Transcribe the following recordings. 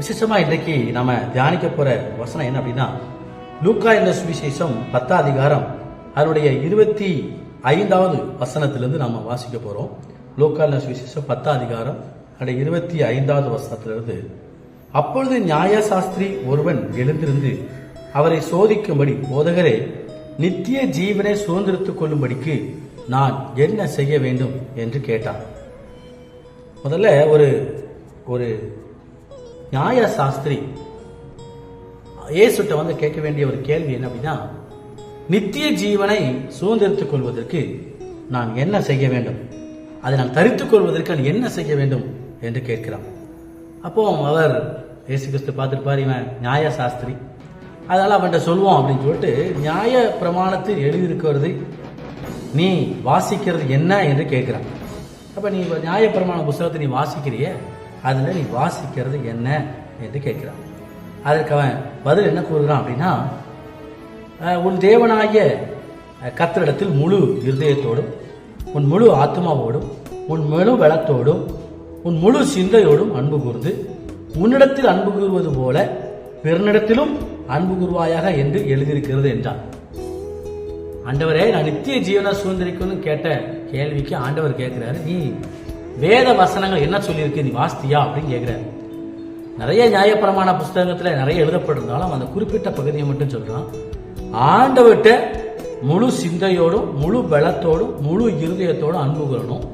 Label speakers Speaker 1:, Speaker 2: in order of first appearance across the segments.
Speaker 1: விசேஷமா இன்றைக்கு நாம தியானிக்க போற வசனம் என்ன அப்படின்னா, லூக்கா என்ற சுவிசேஷம் 10ஆம் அதிகாரம் அதனுடைய 25வது வசனத்திலிருந்து நாம வாசிக்க போறோம். லூக்கா என்ற சுவிசேஷம் 10ஆம் அதிகாரம் அதனுடைய 25வது வசனத்திலிருந்து, அப்பொழுது நியாயசாஸ்திரி ஒருவன் எழுந்திருந்து அவரை சோதிக்கும்படி, போதகரே, நித்திய ஜீவனை சுதந்திரத்துக் கொள்ளும்படிக்கு நான் என்ன செய்ய வேண்டும் என்று கேட்டான். முதல்ல ஒரு நியாயசாஸ்திரி இயேசுட்ட வந்து கேட்க வேண்டிய ஒரு கேள்வி என்ன அப்படின்னா, நித்திய ஜீவனை சுதந்திரத்துக் கொள்வதற்கு நான் என்ன செய்ய வேண்டும், அதை நான் தரித்துக் கொள்வதற்கு நான் என்ன செய்ய வேண்டும் என்று கேட்கிறான். அப்போ அவர் இயேசு கிறிஸ்து பார்த்திருப்பார், இவன் நியாயசாஸ்திரி, அதனால அவன்கிட்ட சொல்லுவோம் அப்படின்னு சொல்லிட்டு, நியாய பிரமாணத்தில் எழுதியிருக்கிறது நீ வாசிக்கிறது என்ன என்று கேட்கிறான். அப்ப நீ நியாய பிரமாண புஸ்தகத்தை நீ வாசிக்கிறிய, அதுல நீ வாசிக்கிறது என்ன என்று கேட்கிறான். அதற்கு அவன் பதில் என்ன கூறுகிறான் அப்படின்னா, உன் தேவனாகிய கர்த்தரிடத்தில் முழு இருதயத்தோடும், உன் முழு ஆத்மாவோடும், உன் முழு பலத்தோடும், உன் முழு சிந்தையோடும் அன்பு கூர்ந்து, உன்னிடத்தில் அன்பு கூறுவது போல பிறனிடத்திலும் அன்பு கூறுவாயாக என்று எழுதியிருக்கிறது என்றான். ஆண்டவரே, நான் நித்திய ஜீவனை சுதந்திரிக்கணும்னு கேட்ட கேள்விக்கு ஆண்டவர் கேட்கிறாரு, நீ வேத வசனங்கள் என்ன சொல்லியிருக்கு, நீ வாசித்தியா அப்படின்னு கேட்கிறாரு. நிறைய நியாயப்பிரமாண புஸ்தகத்துல நிறைய எழுதப்பட்டிருந்தாலும் அந்த குறிப்பிட்ட பகுதியை மட்டும் சொல்றான். ஆண்டவர்கிட்ட முழு சிந்தையோடும், முழு பலத்தோடும், முழு இருதயத்தோடும் அன்பு கூறணும்.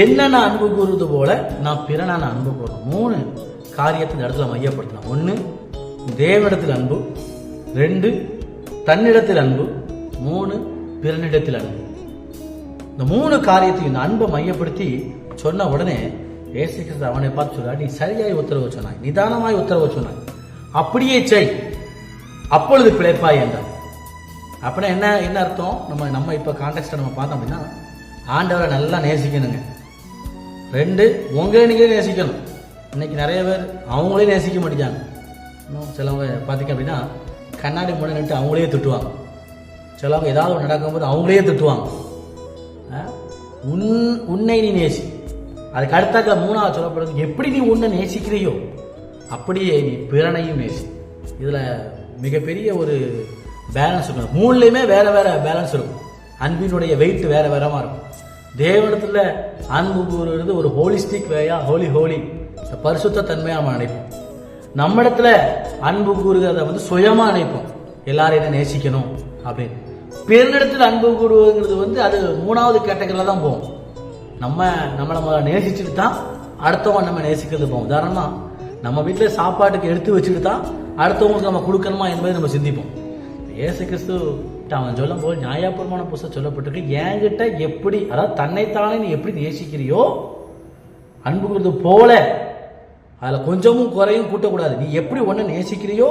Speaker 1: என்ன நான் அன்பு கூறுவது போல நான் பிறனை நான் அன்பு கூறணும். 3 காரியத்தை இந்த இடத்துல மையப்படுத்தணும். 1, தேவனிடத்தில் அன்பு. 2, தன்னிடத்தில் அன்பு. 3, பிறனிடத்தில் அன்பு. இந்த 3 காரியத்தையும் இந்த அன்பை மையப்படுத்தி சொன்ன உடனே இயேசு கிறிஸ்து அவனை பார்த்து சொல்றார், நீ சரியாய் உத்தரவு சொன்னாய், நிதானமாய் உத்தரவு சொன்னாய், அப்படியே செய், அப்பொழுது பிழைப்பாய் என்றார். அப்படின்னா என்ன அர்த்தம்? நம்ம இப்ப கான்டெக்ஸ்ட நம்ம பார்த்தோம் அப்படின்னா, ஆண்டவரை நல்லா நேசிக்கணுங்க. 2, உங்களை நீங்களே நேசிக்கணும். இன்னைக்கு நிறைய பேர் அவங்களே நேசிக்க மாட்டேங்காங்க. இன்னும் சிலவங்க பார்த்தீங்க அப்படின்னா கண்ணாடி முன்னாடி நின்று அவங்களே திட்டுவாங்க. சிலவங்க ஏதாவது ஒன்று நடக்கும்போது அவங்களே திட்டுவாங்க. உன்னை நீ நேசி. அதுக்கு அடுத்தாக்க 3வது சொல்லப்படுறது, எப்படி நீ உன்னை நேசிக்கிறியோ அப்படியே நீ பிறனையும் நேசி. இதுல மிகப்பெரிய ஒரு பேலன்ஸ் இருக்கும். 3லையுமே வேற வேற பேலன்ஸ் இருக்கும். அன்பினுடைய வெயிட் வேற வேறமா இருக்கும். தேவனத்துல அன்பு கூறுறது ஒரு ஹோலிஸ்டிக் வேயா, ஹோலி பரிசுத்த தன்மையா நம்ம நினைப்போம். நம்ம இடத்துல அன்பு கூறுகிறத வந்து சுயமா நினைப்போம், எல்லாரும் என்ன நேசிக்கணும் அப்படின்னு. பிறனிடத்துல அன்பு கூறுவதுங்கிறது வந்து அது 3வது கேட்டகரியில தான் போகும். நம்மளை முதல்ல நேசிச்சுட்டு தான் அடுத்தவங்க நம்ம நேசிக்கிறது போகும். உதாரணமா நம்ம வீட்டுல சாப்பாட்டுக்கு எடுத்து வச்சுட்டு தான் அடுத்தவங்களுக்கு நம்ம கொடுக்கணுமா என்பதை நம்ம சிந்திப்போம். இயேசு கிறிஸ்து அவன் சொல்லும் போது, நியாயப்பிரமாண புஸ்தகம் சொல்லப்பட்டிருக்கு, என்கிட்ட எப்படி, அதாவது தன்னைத்தானே நீ எப்படி நேசிக்கிறியோ அன்பு கூறுவது போல, அதுல கொஞ்சமும் குறையும் கூட்டக்கூடாது. நீ எப்படி ஒண்ணு நேசிக்கிறியோ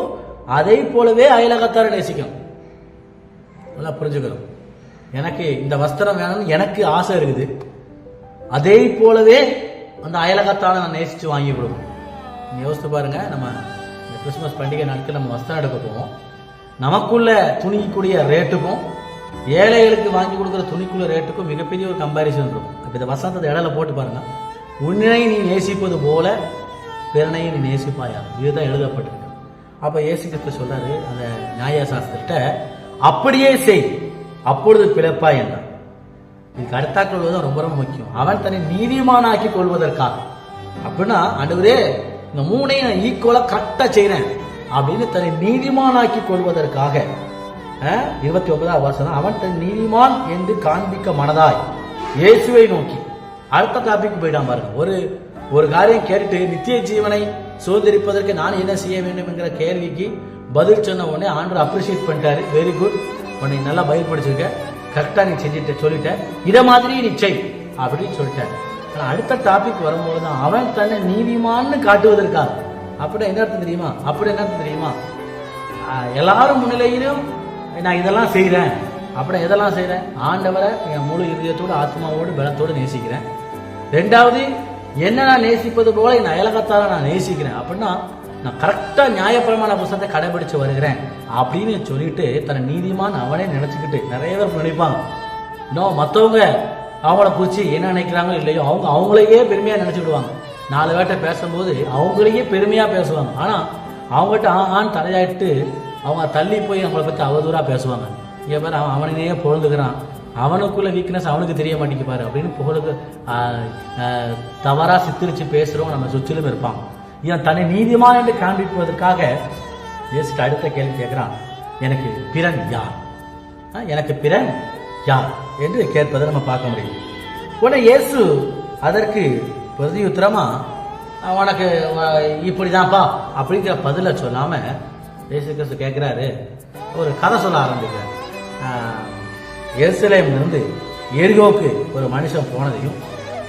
Speaker 1: அதை போலவே அயலகத்தார நேசிக்கணும். நல்லா புரிஞ்சுக்கணும். எனக்கு இந்த வஸ்திரம் வேணும்னு எனக்கு ஆசை இருக்குது, அதே போலவே அந்த அயலகத்தான நான் நேசிச்சு வாங்கி கொடுக்கணும். நீ யோசித்து பாருங்க, நம்ம இந்த கிறிஸ்துமஸ் பண்டிகை நாட்கள் நம்ம வஸ்திரம் எடுக்க போவோம். நமக்குள்ள துணிக்கூடிய ரேட்டுக்கும் ஏழைகளுக்கு வாங்கி கொடுக்குற துணிக்குள்ள ரேட்டுக்கும் மிகப்பெரிய ஒரு கம்பாரிசன் இருக்கும். அப்ப இந்த வசனத்தை இடையில போட்டு பாருங்க, உன்னை நீ நேசிப்பது போல பிறனையும் நீ நேசிப்பாயா, இதுதான் எழுதப்பட்டிருக்கு. அப்ப இயேசு கிறிஸ்து சொல்றாரு அந்த நியாயசாஸ்திரிட்ட, அப்படியே செய், அப்பொழுது பிழைப்பாய் என்றார். இதுக்கு அடுத்தாக்கள் கொள்வதுதான் ரொம்ப ரொம்ப முக்கியம். அவன் தன்னை நீதிமானாக்கி கொள்வதற்காக. அப்படின்னா ஆண்டவரே, இந்த 3ஐயும் நான் ஈக்குவலா கரெக்டா செய்யறேன் அப்படின்னு தன்னை நீதிமானாக்கி கொள்வதற்காக. 29வது வசனம், அவன் தன் நீதிமான் என்று காண்பிக்க மனதாய் இயேசுவை நோக்கி. அடுத்த டாபிக் போயிட்டான் பாருங்க. ஒரு காரியம் கேட்டுட்டு நித்திய ஜீவனை சுதந்திரிப்பதற்கு நான் என்ன செய்ய வேண்டும் என்கிற கேள்விக்கு பதில் சொன்ன உடனே ஆண்டவர் அப்ரிஷியேட் பண்ணிட்டாரு. வெரி குட், உன்னை நல்லா பயிர் படிச்சிருக்க, கரெக்டா நீ செஞ்சுட்ட, சொல்லிட்ட, இதை மாதிரி நீ செய் அப்படின்னு சொல்லிட்டாரு. ஆனா அடுத்த டாபிக் வரும்போது தான் அவன் தன்னை நீதிமான்னு காட்டுவதற்காக. அப்படின்னா என்ன அர்த்தம் தெரியுமா? எல்லாரும் முன்னிலையிலும் நான் இதெல்லாம் செய்யறேன். அப்படின்னா எதெல்லாம் செய்யறேன்? ஆண்டவரை என் முழு இதயத்தோடு, ஆத்மாவோடு, பலத்தோடு நேசிக்கிறேன். 2வது, என்ன நான் நேசிப்பது போல என் அயலகத்தார நான் நேசிக்கிறேன். அப்படின்னா நான் கரெக்டா நியாயப்பிரமாண புஸ்தகத்தை கடைபிடிச்சு வருகிறேன் அப்படின்னு சொல்லிட்டு தன்னை நீதிமான் அவனே நினைச்சுக்கிட்டு, நிறைய பேர் நினைப்பாங்க இன்னும் மற்றவங்க அவங்கள குறிச்சு என்ன நினைக்கிறாங்களோ இல்லையோ அவங்களையே பெருமையா நினைச்சுக்கிடுவாங்க. 4 பேர்கிட்ட பேசும்போது அவங்களையே பெருமையாக பேசுவாங்க. ஆனால் அவங்ககிட்ட ஆன்னு தலையாயிட்டு அவங்க தள்ளி போய் அவங்கள பற்றி அவதூறாக பேசுவாங்க. இங்கே பேர் அவனையே புகழ்ந்துக்கிறான், அவனுக்குள்ள வீக்னஸ் அவனுக்கு தெரிய மாட்டேங்குப்பாரு அப்படின்னு புகழுக்கு தவறாக சித்தரித்து பேசுகிறவங்க நம்ம சுற்றிலும் இருப்பாங்க. இவன் தன்னை நீதிமான் என்று காண்பிப்பதற்காக இயேசுக்கு அடுத்த கேள்வி கேட்குறான், எனக்கு பிறன் யார், எனக்கு பிறன் யார் என்று கேட்பதை நம்ம பார்க்க முடியும். உடனே இயேசு அதற்கு பிரதியுத்தரமா உனக்கு இப்படிதான்ப்பா அப்படிங்கிற பதில சொல்லாம இயேசு கிறிஸ்து கேட்கிறாரு, ஒரு கதை சொல்ல ஆரம்பிக்கிறார். எருசலேமிலிருந்து எரிகோவுக்கு ஒரு மனுஷன் போனதையும்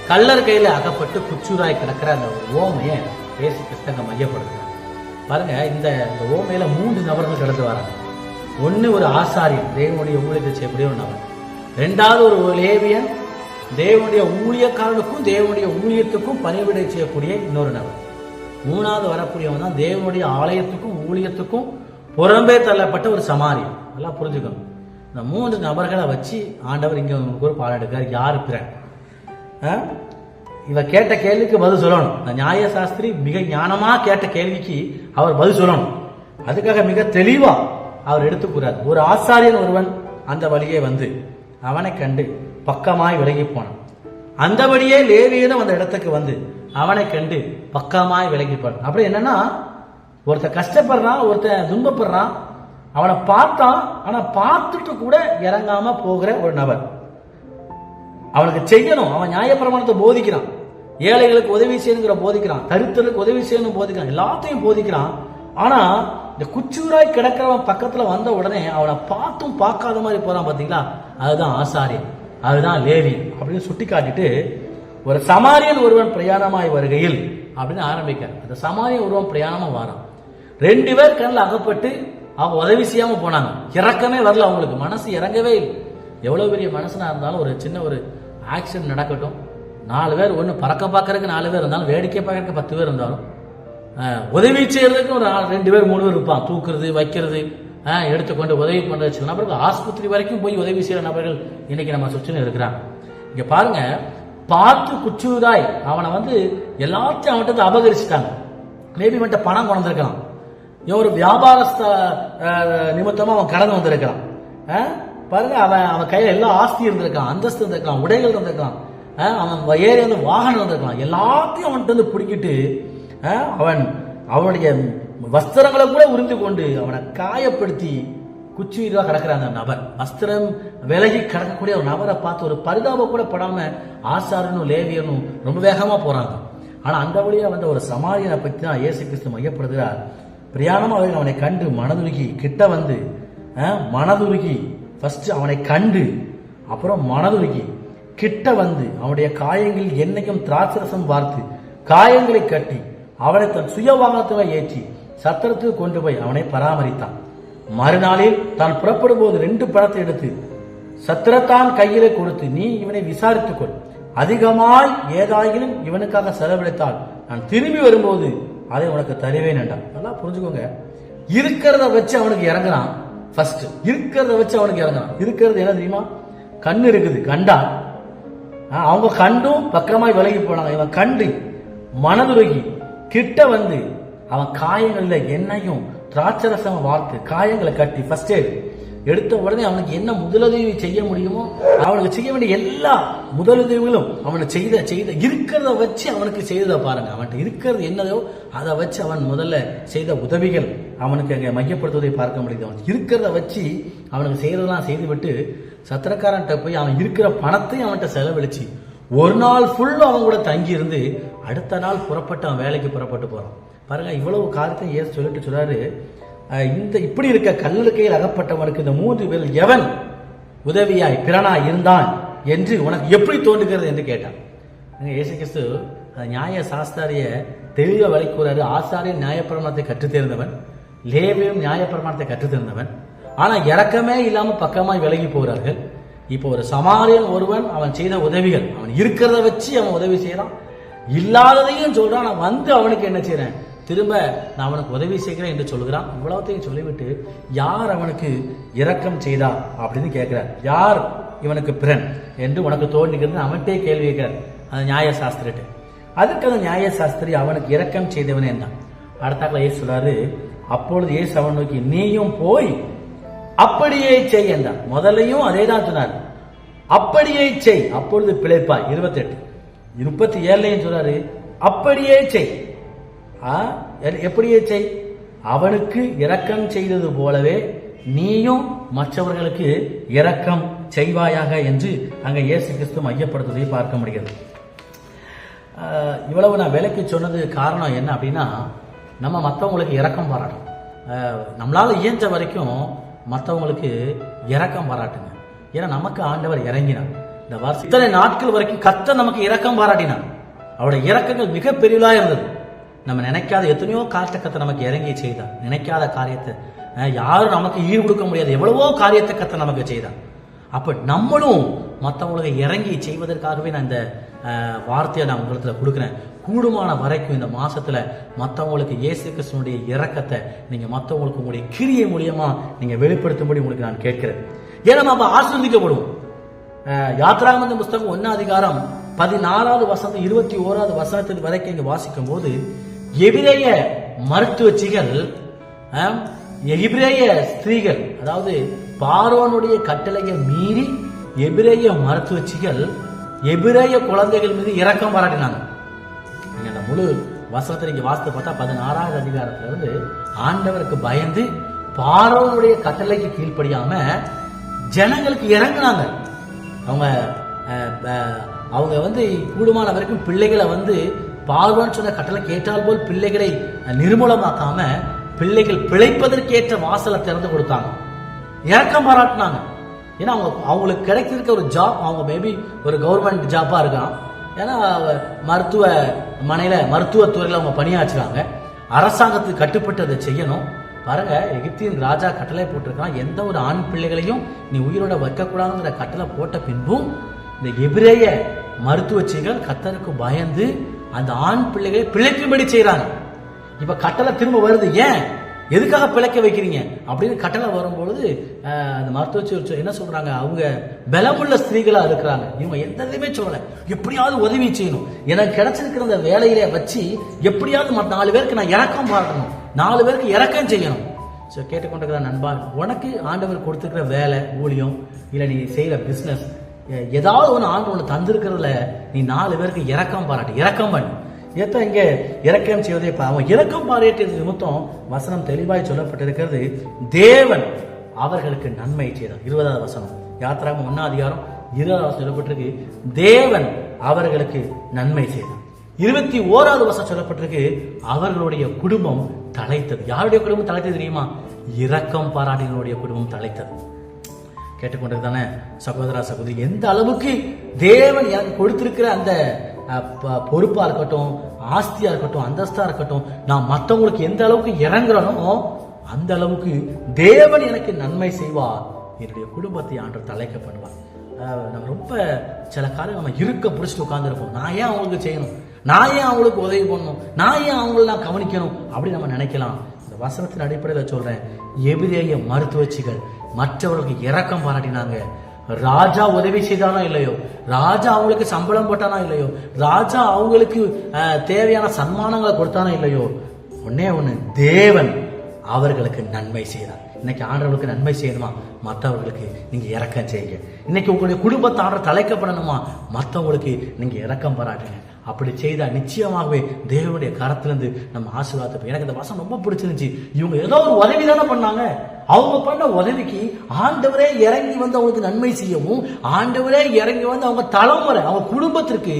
Speaker 1: கள்ளர் கையில் அகப்பட்டு குச்சூராய் கிடக்கிற அந்த ஓமையை இயேசு கிறிஸ்து அங்கே மையப்படுத்துறார். பாருங்க, இந்த ஓமையில 3 நபர்கள் கடந்து வராங்க. ஒன்று ஒரு ஆசாரியன், தேவனுடைய ஊழியத்தை செய்யக்கூடிய ஒரு நபர். 2வது ஒரு லேவியன், தேவனுடைய ஊழியக்காரனுக்கும் தேவனுடைய ஊழியத்துக்கும் பணிவிடை செய்யக்கூடிய இன்னொரு நபர். 3வது வரக்கூடியவன் தான் தேவனுடைய ஆலயத்துக்கும் ஊழியத்துக்கும் புறம்பே தள்ளப்பட்ட ஒரு சமாரியன். நல்லா புரிஞ்சுக்கணும். இந்த 3 நபர்களை வச்சு ஆண்டவர் இங்க ஒரு பாடம் எடுக்கிறார். யாரு பிறன்? இவ கேட்ட கேள்விக்கு பதில் சொல்லணும். இந்த நியாய சாஸ்திரி மிக ஞானமா கேட்ட கேள்விக்கு அவர் பதில் சொல்லணும். அதுக்காக மிக தெளிவா அவர் எடுத்துக்கூறார். ஒரு ஆசாரியன் ஒருவன் அந்த வழியே வந்து அவனை கண்டு பக்கமாய் விலகி போனான். அந்தபடியே லேவியனும் அந்த இடத்துக்கு வந்து அவனை கண்டு பக்கமாய் விலகி போனான். அப்படி என்னன்னா, ஒருத்தன் கஷ்டப்படுறான், ஒருத்தன் துன்பப்படுறான், அவனை பார்த்தான், ஆனா பார்த்துட்டு கூட இறங்காம போகிற ஒரு நபர். அவனுக்கு செய்யணும், அவன் நியாயப்பிரமாணத்தை போதிக்கிறான், ஏழைகளுக்கு உதவி செய்யணுங்கிற போதிக்கிறான், தரித்திரருக்கு உதவி செய்யணும் போதிக்கிறான், எல்லாத்தையும் போதிக்கிறான். ஆனா இந்த குச்சூராய் கிடக்கிறவன் பக்கத்துல வந்த உடனே அவனை பார்த்தும் பார்க்காத மாதிரி போறான். பாத்தீங்களா, அதுதான் ஆசாரியன், அதுதான் லேவி அப்படின்னு சுட்டி காட்டிட்டு, ஒரு சமாரியன் ஒருவன் பிரயாணமாய் வருகையில் அப்படின்னு ஆரம்பிக்க. அந்த சமாரியன் ஒருவன் பிரயாணமா வரான். 2 பேர் கண்ணில் அகப்பட்டு அவங்க உதவி செய்யாம போனாங்க. இறக்கமே வரல, அவங்களுக்கு மனசு இறங்கவே இல்லை. எவ்வளவு பெரிய மனசுனா இருந்தாலும் ஒரு சின்ன ஒரு ஆக்சிடென்ட் நடக்கட்டும், 4 பேர் ஒன்று பறக்க பார்க்கறதுக்கு 4 பேர் இருந்தாலும், வேடிக்கை பார்க்கறதுக்கு 10 பேர் இருந்தாலும், உதவி செய்யறதுக்கு ஒரு 2 பேர் 3 பேர் இருப்பான். தூக்குறது, வைக்கிறது, எடுத்துக்கொண்டு உதவி பண்றது நபர்கள், ஆஸ்பத்திரி வரைக்கும் போய் உதவி செய்யற நபர்கள் இன்னைக்கு நம்ம சுற்றிலும் இருக்கிறாங்க. இங்க பாருங்க, பார்த்து குச்சுதாய் அவனை வந்து எல்லாத்தையும் அவன்கிட்ட அபகரிச்சுட்டாங்க. மேபி அவன்கிட்ட பணம் கொண்டு வந்திருக்கலாம், ஒரு வியாபாரஸ்த நிமித்தமா அவன் கடந்து வந்திருக்கலாம். பாருங்க, அவன் கையில எல்லா ஆஸ்தி இருந்திருக்கான், அந்தஸ்து இருந்திருக்கலாம், உடைகள் இருந்திருக்கலாம், அவன் ஏறி வந்து வாகனம் இருந்திருக்கலாம். எல்லாத்தையும் அவன்கிட்ட வந்து பிடிக்கிட்டு அவனுடைய வஸ்திரங்களை கூட உறிந்து கொண்டு அவனை காயப்படுத்தி குச்சியாக கிடக்கிற அந்த நபர், வஸ்திரம் விலகி கிடக்கக்கூடிய ஒரு நபரை பார்த்து ஒரு பரிதாபம் கூட படாம ஆசாரனும் லேவியனும் ரொம்ப வேகமா போறாங்க. ஆனா அந்த வழியா வந்த ஒரு சமாரியனை பற்றி தான் இயேசு கிறிஸ்து மையப்படுகிறார். பிரயாணமா அவனை கண்டு மனதுருகி கிட்ட வந்து மனதுருகி ஃபர்ஸ்ட் அவனை கண்டு அப்புறம் மனதுருகி கிட்ட வந்து அவனுடைய காயங்களில் எண்ணெயும் திராட்சரசம் வார்த்து காயங்களை கட்டி அவனை தன் சுய வாகனத்தில் ஏற்றி சத்திரத்துக்கு கொண்டு போய் அவனை பராமரித்தான். மறுநாளில் தான் புறப்படும் போது 2 பழத்தை எடுத்து சத்திரத்தான் கையில கொடுத்து, நீ இவனை விசாரித்துக் கொள், அதிகமாய் ஏதாயினும் இவனுக்காக செலவழித்தால் நான் திரும்பி வரும்போது அதை உனக்கு தருவேன் என்றான். நல்லா புரிஞ்சுக்கோங்க, இருக்கிறத வச்சு அவனுக்கு இறங்குறான். ஃபர்ஸ்ட் இருக்கிறத வச்சு அவனுக்கு இறங்குறான். இருக்கிறது என்ன தெரியுமா? கண்ணு இருக்குது, கண்டா அவங்க கண்டும் பக்கமாய் விலகி போனாங்க. இவன் கண்டு மனதுருகி கிட்ட வந்து அவன் காயங்கள்ல எண்ணெயும் திராட்சரசம் வார்த்து காயங்களை கட்டி ஃபர்ஸ்ட் எய்ட் எடுத்த உடனே அவனுக்கு என்ன முதலுதவி செய்ய முடியுமோ அவனுக்கு செய்ய வேண்டிய எல்லா முதலுதவிகளும் அவனை செய்த இருக்கிறத வச்சு அவனுக்கு செய்ததை பாருங்க. அவன்கிட்ட இருக்கிறது என்னதோ அதை வச்சு அவன் முதல்ல செய்த உதவிகள் அவனுக்கு அங்கே மையப்படுத்துவதை பார்க்க முடியுது. அவன் இருக்கிறத வச்சு அவனுக்கு செய்யறதெல்லாம் செய்துவிட்டு சத்திரக்காரன்ட்ட போய் அவன் இருக்கிற பணத்தையும் அவன்கிட்ட செலவழிச்சு ஒரு நாள் ஃபுல்லு அவன் கூட தங்கி இருந்து அடுத்த நாள் புறப்பட்டு அவன் வேலைக்கு புறப்பட்டு போறான். பாருங்க, இவ்வளவு காரியத்தை ஏன் சொல்லிட்டு சொல்றாரு, இந்த இப்படி இருக்க கல்லறுக்கையில் அகப்பட்டவனுக்கு இந்த 3 பேர் எவன் உதவியாய் பிறனாய் இருந்தான் என்று உனக்கு எப்படி தோன்றுகிறது என்று கேட்டான். இயேசு கிறிஸ்து நியாய சாஸ்திரிய தெளிவ வழிக்கூறாரு. ஆசாரியன் நியாயப்பிரமாணத்தை கற்றுத்தேர்ந்தவன், லேவியும் நியாயப்பிரமாணத்தை கற்றுத்தேர்ந்தவன். ஆனா இறக்கமே இல்லாம பக்கமாய் விலகி போகிறார்கள். இப்போ ஒரு சமாரியன் ஒருவன் அவன் செய்த உதவிகள், அவன் இருக்கிறத வச்சு அவன் உதவி செய்யறான், இல்லாததையும் சொல்றான். நான் வந்து அவனுக்கு என்ன செய்யறேன், திரும்ப நான் அவனுக்கு உதவி செய்கிறேன் என்று சொல்கிறான். இவ்வளவுத்தையும் சொல்லிவிட்டு யார் அவனுக்கு இரக்கம் செய்தா அப்படின்னு கேட்கிறார். யார் இவனுக்கு பிறன் என்று உனக்கு தோன்றுகிறது அவன்கிட்டே கேள்வி கேட்கிறார் அந்த நியாய சாஸ்திரத்தை. அதுக்கு அந்த நியாயசாஸ்திரி அவனுக்கு இரக்கம் செய்தவனே என்றான். அடுத்தாக்குல இயேசு சொல்றாரு, அப்பொழுது இயேசு அவன் நோக்கி, நீயும் போய் அப்படியே செய் என்றான். முதலையும் அதே தான் சொன்னார், அப்படியே செய் அப்பொழுது பிழைப்பாய். 28 37 சொல்றாரு, அப்படியே செய். எப்படியே செய்? அவனுக்கு இரக்கம் செய்தது போலவே நீயும் மற்றவர்களுக்கு இரக்கம் செய்வாயாக என்று அங்க இயேசு கிறிஸ்து மையப்படுத்துவதை பார்க்க முடிகிறது. இவ்வளவு நான் விலைக்கு சொன்னது காரணம் என்ன அப்படின்னா, நம்ம மற்றவங்களுக்கு இரக்கம் பாராட்டணும். நம்மளால இயன்ற வரைக்கும் மற்றவங்களுக்கு இரக்கம் பாராட்டுங்க. ஏன்னா நமக்கு ஆண்டவர் இறங்கினார். இந்த வருஷம் இத்தனை நாட்கள் வரைக்கும் கர்த்தர் நமக்கு இரக்கம் பாராட்டினார். அவருடைய இரக்கங்கள் மிக பெரியதா இருந்தது. நம்ம நினைக்காத எத்தனையோ காரியத்தை கர்த்தர் நமக்கு இறங்கி செய்தார். நினைக்காத காரியத்தை யாரும் நமக்கு ஈடு கொடுக்க முடியாது எவ்வளவோ காரியத்தை கர்த்தர் நமக்கு செய்தார். அப்ப நம்மளும் மற்றவங்களுக்கு இறங்கி செய்வதற்காகவே நான் இந்த வார்த்தையை நான் உங்களுக்கு கொடுக்குறேன். கூடுமான வரைக்கும் இந்த மாசத்துல மற்றவங்களுக்கு இயேசு கிறிஸ்துவினுடைய இரக்கத்தை நீங்க மற்றவங்களுக்கு உங்களுடைய கிரியை மூலியமா நீங்க வெளிப்படுத்தும்படி உங்களுக்கு நான் கேட்கிறேன். ஏன்னா நம்ம ஆசீர்வதிக்கப்படுவோம். யாத்திராகமத்தின் புஸ்தகம் 1 அதிகாரம் 14வது வசனம் 21வது வசனத்தின் வரைக்கும் இங்க வாசிக்கும் போது, எபிரேய மருத்துவச்சிகள் எபிரேய ஸ்திரீகள், அதாவது பார்வோனுடைய கட்டளையை மீறி எபிரேய மருத்துவச்சிகள் எபிரேய குழந்தைகள் மீது இரக்கம் பாராட்டினாங்க. நீங்க அந்த முழு வசனத்தை நீங்க வாசித்து பார்த்தா 16வது அதிகாரத்துல இருந்து ஆண்டவருக்கு பயந்து பார்வோனுடைய கட்டளைக்கு கீழ்ப்படியாம ஜனங்களுக்கு இறங்கினாங்க. அவங்க வந்து கூடுமான வரைக்கும் பிள்ளைகளை வந்து பார்வோன் சொன்ன கட்டளை கேட்டால் போல் பிள்ளைகளை நிர்மூலமாக்காம பிள்ளைகள் பிழைப்பதற்கேற்ற வாசலை திறந்து கொடுத்தாங்க, இரக்கம் பாராட்டினாங்க. ஏன்னா அவங்களுக்கு கிடைத்திருக்க ஒரு ஜாப், அவங்க மேபி ஒரு கவர்மெண்ட் ஜாப்பா இருக்கலாம். ஏன்னா மருத்துவ மருத்துவத்துறையில அவங்க பணியாற்றுறாங்க. அரசாங்கத்துக்கு கட்டுப்பட்டு அதை செய்யணும். பாருங்க, எகிப்தின் ராஜா கட்டளை போட்டிருக்கான், எந்த ஒரு ஆண் பிள்ளைகளையும் நீ உயிரோட வைக்கக்கூடாதுங்கிற கட்டளை போட்ட பின்பும் இந்த எபிரேய மருத்துவச்சிகள் கர்த்தருக்கு பயந்து அந்த ஆண் பிள்ளைகளை பிழைக்கும்படி செய்யறாங்க. இப்ப கட்டளை திரும்ப வருது, ஏன் எதுக்காக பிழைக்க வைக்கிறீங்க அப்படின்னு கட்டளை வரும்பொழுது அந்த மருத்துவச்சி என்ன சொல்றாங்க, அவங்க பலமுள்ள ஸ்திரீகளா இருக்கிறாங்க. இவங்க எந்த இதுவுமே சொல்லல, எப்படியாவது உதவி செய்யணும், எனக்கு கிடைச்சிருக்கிற அந்த வேலையில வச்சு எப்படியாவது 4 பேருக்கு நான் இறக்கம் பார்க்கணும், 4 பேருக்கு இறக்கம் செய்யணும். ஸோ கேட்டுக்கொண்டிருக்கிற நண்பா, உனக்கு ஆண்டவர் கொடுத்துருக்கிற வேலை, ஊழியம், இல்லை நீ செய்யற பிசினஸ், ஏதாவது ஒன்று ஆண்டு ஒன்று தந்திருக்கிறதுல நீ 4 பேருக்கு இறக்கம் பாராட்டு, இறக்கம் பண்ணு. ஏத்த இங்க இரக்கம் செய்வதை அவன் இரக்கம் பாராட்டியது நிமித்தம் வசனம் தெளிவாய் சொல்லப்பட்டிருக்கிறது, தேவன் அவர்களுக்கு நன்மை செய்தார். 20வது வசனம், யாத்திராகமம் 1 அதிகாரம் 20வது வசனம் சொல்லப்பட்டிருக்கு, தேவன் அவர்களுக்கு நன்மை செய்தார். 21வது வசனம் சொல்லப்பட்டிருக்கு, அவர்களுடைய குடும்பம் தலைத்தது. யாருடைய குடும்பம் தலைத்தது தெரியுமா? இரக்கம் பாராட்டினுடைய குடும்பம் தலைத்தது. கேட்டுக்கொண்டது தானே சகோதரா சகோதரி, எந்த அளவுக்கு தேவன் எனக்கு கொடுத்திருக்கிற அந்த பொறுப்பா இருக்கட்டும், ஆஸ்தியா இருக்கட்டும், அந்தஸ்தா இருக்கட்டும், நான் மற்றவங்களுக்கு எந்த அளவுக்கு இறங்குறனோ அந்த அளவுக்கு தேவன் எனக்கு நன்மை செய்வார், என்னுடைய குடும்பத்தை ஆண்டு தலைக்க பண்ணுவார். நம்ம ரொம்ப சில காலம் நம்ம இருக்க பிடிச்சிட்டு உட்கார்ந்துருப்போம். நான் ஏன் அவங்களுக்கு செய்யணும், நான் ஏன் அவங்களுக்கு உதவி பண்ணணும், நான் ஏன் அவங்கள நான் கவனிக்கணும் அப்படி நம்ம நினைக்கலாம். இந்த வசனத்தின் அடிப்படையில் சொல்றேன், எபிரேய மருத்துவச்சிகள் மற்றவர்களுக்கு இரக்கம் பாராட்டினாங்க. ராஜா உதவி செய்தானோ இல்லையோ, ராஜா அவங்களுக்கு சம்பளம் போட்டானோ இல்லையோ, ராஜா அவங்களுக்கு தேவையான சன்மானங்களை கொடுத்தானோ இல்லையோ, ஒண்ணு தேவன் அவர்களுக்கு நன்மை செய்தார். இன்னைக்கு ஆண்டவர்களுக்கு நன்மை செய்யணுமா, மற்றவர்களுக்கு நீங்க இரக்கம் செய்யுங்க. இன்னைக்கு உங்களுடைய குடும்பத்தை ஆண்டவர் தலைக்கப்படணுமா, மற்றவங்களுக்கு நீங்க இரக்கம் பாராட்டுங்க. அப்படி செய்தா நிச்சயமாகவே தேவனுடைய கரத்திலிருந்து நம்ம ஆசீர்வாதத்தை. எனக்கு இந்த வசனம் ரொம்ப பிடிச்சிருந்துச்சு. இவங்க ஏதோ ஒரு உதவி தானே பண்ணாங்க, அவங்க பண்ண உதவிக்கு ஆண்டவரே இறங்கி வந்து அவங்களுக்கு நன்மை செய்யவும், ஆண்டவரே இறங்கி வந்து அவங்க தலைமுறை அவங்க குடும்பத்திற்கு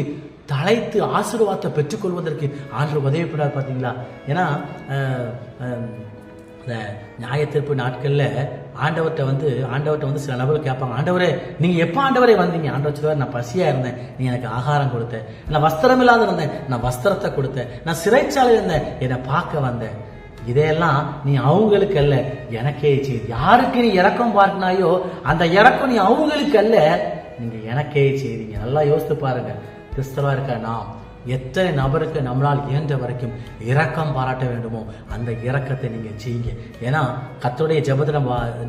Speaker 1: தலைத்து ஆசீர்வாதத்தை பெற்றுக்கொள்வதற்கு ஆண்டவர் உதவிப்படார். பார்த்தீங்களா? ஏன்னா நியாயத்தீர்ப்பு நாட்கள்ல ஆண்டவர்கிட்ட வந்து சில நபர்கள் கேட்பாங்க, ஆண்டவரே நீங்க எப்ப ஆண்டவரே வந்தீங்க? ஆண்டவர் சொல்லுவார், நான் பசியா இருந்தேன், நீ எனக்கு ஆகாரம் கொடுத்த. நான் வஸ்திரம் இல்லாத இருந்தேன், நான் வஸ்திரத்தை கொடுத்தேன். நான் சிறைச்சாலை இருந்தேன், என்னை பார்க்க வந்தேன். இதையெல்லாம் நீ அவங்களுக்கு அல்ல எனக்கே செய்து. யாருக்கு நீ இரக்கம் பார்க்கினாயோ அந்த இரக்கம் நீ அவங்களுக்கு அல்ல, நீங்க எனக்கே செய்தீங்க. நல்லா யோசித்து பாருங்க. கிறிஸ்தவா இருக்க நாம் எத்தனை நபருக்கு நம்மளால் இயன்ற வரைக்கும் இரக்கம் பாராட்ட வேண்டுமோ அந்த இரக்கத்தை நீங்க செய்யுங்க. ஏன்னா கர்த்தருடைய ஜெபத்தை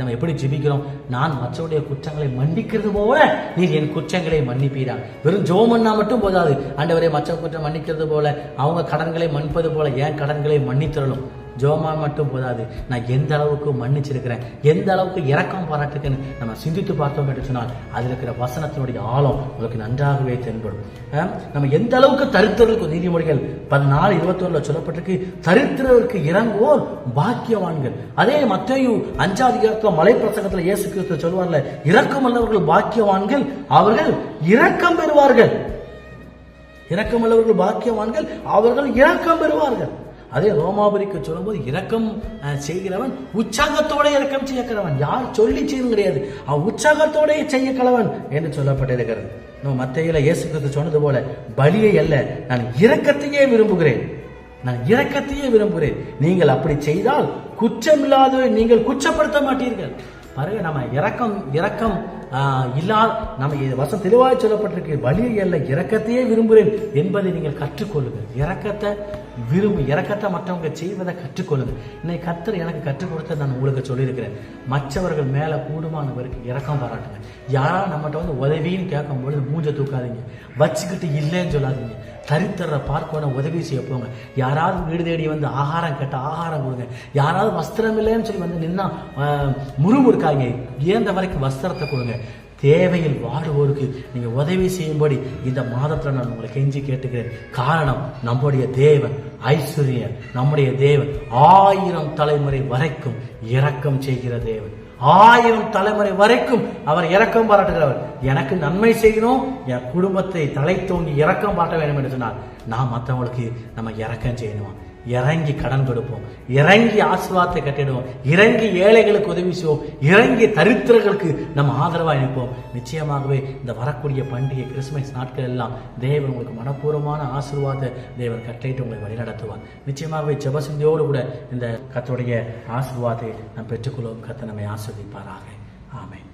Speaker 1: நம்ம எப்படி ஜெபிக்கிறோம்? நான் மற்றவருடைய குற்றங்களை மன்னிக்கிறது போல நீர் என் குற்றங்களை மன்னிப்பீராக. வெறும் ஜெபம் பண்ணா மட்டும் போதாது. ஆண்டவரே மற்ற குற்றம் மன்னிக்கிறது போல, அவங்க கடன்களை மன்னிப்பது போல என் கடன்களை மன்னித்தரலும். ஜோமா மட்டும் போதாது, நான் எந்த அளவுக்கு மன்னிச்சிருக்கிறேன், எந்த அளவுக்கு இரக்கம் பாராட்டுக்குன்னு நம்ம சிந்தித்து பார்த்தோம் என்று சொன்னால் அதில் இருக்கிற வசனத்தினுடைய ஆழம் உங்களுக்கு நன்றாகவே தென்படும். நம்ம எந்த அளவுக்கு தரித்திரர்களுக்கு, நீதிமொழிகள் 14:21 சொல்லப்பட்டிருக்கு, தரித்திரருக்கு இறங்குவோர் பாக்கியவான்கள். அதே மத்தேயு 5 மலை பிரசங்கத்தில் இயேசு கிறிஸ்து சொல்வார்ல, இரக்கம் உள்ளவர்கள் பாக்கியவான்கள், அவர்கள் இரக்கம் பெறுவார்கள். இரக்கம் உள்ளவர்கள் பாக்கியவான்கள், அவர்கள் இரக்கம் பெறுவார்கள். அதே ரோமாபுரிக்கு சொல்லும்போது இரக்கம் செய்கிறவன் உற்சாகத்தோட இரக்கம் செய்யக்கிறவன். யார் சொல்லி செய்யும் கிடையாது, அவன் உற்சாகத்தோட செய்யக்கிறவன் என்று சொல்லப்பட்டிருக்கிறது. நம்ம மத்தேயுல இயேசு கிறிஸ்து சொன்னது போல, பலியை அல்ல நான் இரக்கத்தையே விரும்புகிறேன், நான் இரக்கத்தையே விரும்புகிறேன். நீங்கள் அப்படி செய்தால் குற்றமில்லாத நீங்கள் குற்றப்படுத்த மாட்டீர்கள். பாருங்க, நம்ம இரக்கம் இல்லாத நம்ம வசம் தெளிவாக சொல்லப்பட்டிருக்கு, வலியை அல்ல இரக்கத்தையே விரும்புகிறேன் என்பதை நீங்கள் கற்றுக்கொள்ளுங்கள். இரக்கத்தை மற்றவங்க செய்வதை கற்றுக்கொள்ளுங்கள். இன்னைக்கு கர்த்தர் எனக்கு கற்றுக் கொடுத்த நான் உங்களுக்கு சொல்லியிருக்கிறேன். மற்றவர்கள் மேல கூடுமானவருக்கு இரக்கம் பாராட்டுங்க. யாராவது நம்மகிட்ட உதவின்னு கேட்கும் பொழுது மூஞ்ச தூக்காதீங்க, வச்சுக்கிட்டு இல்லைன்னு சொல்லாதீங்க. தரித்திர பார்க்கணும், உதவி செய்ய போங்க. யாராவது வீடு தேடி ஆகாரம் கேட்ட ஆகாரம் கொடுங்க. யாராவது வஸ்திரம் இல்லைன்னு சொல்லி நின்னா முறுமுறுக்காங்க, ஏந்த வரைக்கும் வஸ்திரத்தை கொடுங்க. தேவையில் வாடுவோருக்கு நீங்க உதவி செய்யும்படி இந்த மாதத்துல நான் உங்களை கெஞ்சி கேட்டுக்கிறேன். காரணம், நம்முடைய தேவன் ஐஸ்வர்ய, நம்முடைய தேவன் 1000 தலைமுறை வரைக்கும் இரக்கம் செய்கிற தேவன். 1000 தலைமுறை வரைக்கும் அவர் இரக்கம் பாராட்டுகிறவர். எனக்கு நன்மை செய்யணும், என் குடும்பத்தை தலை தோங்கி இரக்கம் பாராட்ட வேண்டும் என்று சொன்னால் நான் மற்றவங்களுக்கு நம்ம இரக்கம் செய்யணும். இறங்கி கடன் கொடுப்போம், இறங்கி ஆசீர்வாதத்தை கட்டிடுவோம், இறங்கி ஏழைகளுக்கு உதவி செய்வோம், இறங்கி தரித்திரர்களுக்கு நம்ம ஆதரவாக இருப்போம். நிச்சயமாகவே இந்த வரக்கூடிய பண்டிகை கிறிஸ்துமஸ் நாட்கள் எல்லாம் தேவன் உங்களுக்கு மனப்பூர்வமான ஆசீர்வாத தேவன் கட்டளையிட்டு உங்களை வழிநடத்துவார். நிச்சயமாகவே ஜெபசிந்தியோடு கூட இந்த கர்த்தருடைய ஆசீர்வாதத்தை நாம் பெற்றுக்கொள்வோம். கர்த்தர் நம்மை ஆசீர்வதிப்பாராக. ஆமென்.